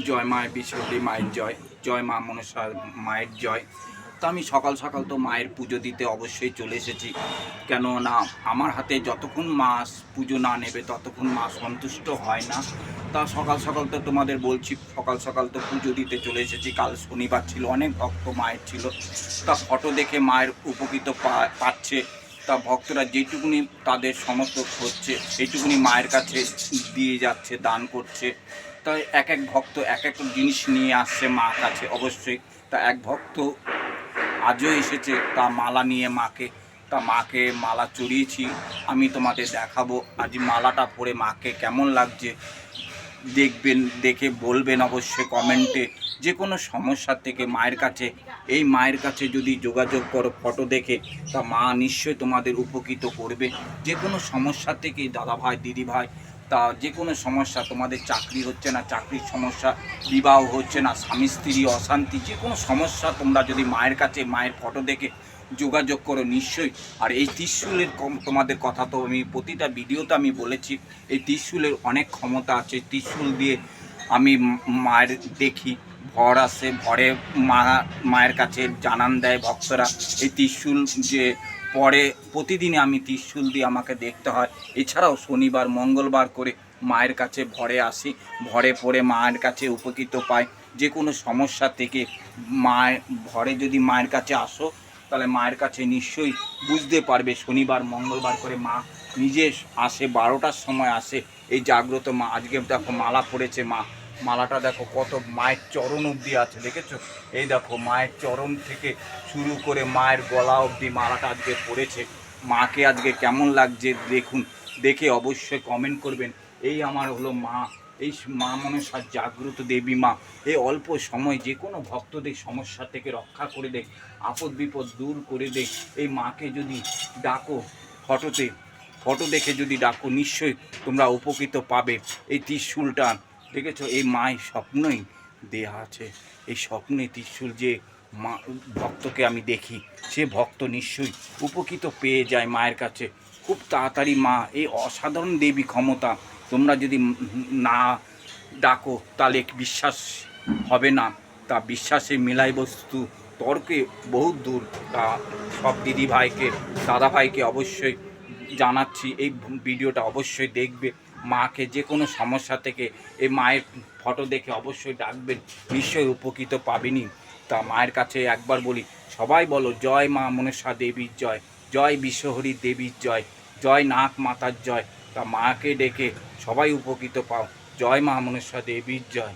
জয় মা বিশ্বদেবী মায়ের জয়, জয় মা মনসা মায়ের জয়। তো আমি সকাল সকাল তো মায়ের পুজো দিতে অবশ্যই চলে এসেছি। কেন না, আমার হাতে যতক্ষণ মা পুজো না নেবে ততক্ষণ মা সন্তুষ্ট হয় না। তা সকাল সকাল তো তোমাদের বলছি, সকাল সকাল তো পুজো দিতে চলে এসেছি। কাল শনিবার ছিল, অনেক ভক্ত মায়ের ছিল। তা ফটো দেখে মায়ের উপকৃত পাচ্ছে। তা ভক্তরা যেটুকুনি তাদের সমর্থ হচ্ছে সেইটুকুনি মায়ের কাছে দিয়ে যাচ্ছে, দান করছে। তাই এক এক ভক্ত এক এক জিনিস নিয়ে আসছে মা কাছে অবশ্যই। তা এক ভক্ত আজও এসেছে তা মালা নিয়ে মাকে, তা মাকে মালা চড়িয়েছি। আমি তোমাদের দেখাবো আজ মালাটা পরে মাকে কেমন লাগছে। দেখবেন, দেখে বলবেন অবশ্যই কমেন্টে। যে কোনো সমস্যার থেকে মায়ের কাছে, এই মায়ের কাছে যদি যোগাযোগ করো ফটো দেখে, তা মা নিশ্চয়ই তোমাদের উপকৃত করবে। যে কোনো সমস্যা থেকে দাদাভাই দিদিভাই, তা যে কোনো সমস্যা, তোমাদের চাকরি হচ্ছে না, চাকরির সমস্যা, বিবাহ হচ্ছে না, স্বামী স্ত্রী অশান্তি, যে কোনো সমস্যা তোমরা যদি মায়ের কাছে মায়ের ফটো দেখে যোগাযোগ করো নিশ্চয়ই। আর এই ত্রিশূলের তোমাদের কথা তো আমি প্রতিটা ভিডিওতে আমি বলেছি, এই ত্রিশূলের অনেক ক্ষমতা আছে। ত্রিশূল দিয়ে আমি মায়ের দেখি, ভর আসে, ভরে মায়ের কাছে জানান দেয় ভক্তরা। এই ত্রিশূল যে পরে প্রতিদিনে আমি ত্রিশূল দিয়ে আমাকে দেখতে হয়। এছাড়াও শনিবার মঙ্গলবার করে মায়ের কাছে ভরে আসি, ভরে পড়ে মায়ের কাছে উপকৃত পাই। যে কোনো সমস্যা থেকে মায়ের ভরে যদি মায়ের কাছে আসো, তাহলে মায়ের কাছে নিশ্চয়ই বুঝতে পারবে। শনিবার মঙ্গলবার করে মা নিজে আসে, 12টার সময় আসে। এই জাগ্রত মা, আজকে দেখো মালা পড়েছে মা, মালাটা দেখো কত মায়ের চরণ অবধি আছে, দেখেছো? এই দেখো মায়ের চরণ থেকে শুরু করে মায়ের গলা অবধি মালাটা আজকে পড়েছে। মাকে আজকে কেমন লাগছে দেখুন, দেখে অবশ্যই কমেন্ট করবেন। এই আমার হলো মা, এই মা মনসা জাগ্রত দেবী মা। এই অল্প সময় যে কোনো ভক্তদের সমস্যা থেকে রক্ষা করে দেয়, আপদ বিপদ দূর করে দেয়। এই মাকে যদি ডাকো ফটোতে, ফটো দেখে যদি ডাকো নিশ্চয়ই তোমরা উপকৃত পাবে। এই ত্রিশূলটা দেখেছো, এই মায়ের স্বপ্নই দেয়া আছে। এই স্বপ্নে ত্রিশূল যে মা ভক্তকে আমি দেখি, সে ভক্ত নিশ্চয়ই উপকৃত পেয়ে যায় মায়ের কাছে খুব তাড়াতাড়ি। মা এই অসাধারণ দেবী ক্ষমতা, তোমরা যদি না ডাকো তাহলে বিশ্বাস হবে না। তা বিশ্বাসে মেলাই বস্তু, তর্কে বহুত দূর। তা সব দিদিভাইকে দাদাভাইকে অবশ্যই জানাচ্ছি, এই ভিডিওটা অবশ্যই দেখবে। মাকে যে কোনো সমস্যা থেকে এই মায়ের ফটো দেখে অবশ্যই ডাকবেন, নিশ্চয়ই উপকৃত পাবেনই। তা মায়ের কাছে একবার বলি, সবাই বলো জয় মা মনসা দেবীর জয়, জয় বিশ্বহরী দেবীর জয়, জয় নাগ মাতার জয়। তা মাকে ডেকে সবাই উপকৃত পাও। জয় মা মনসা দেবীর জয়।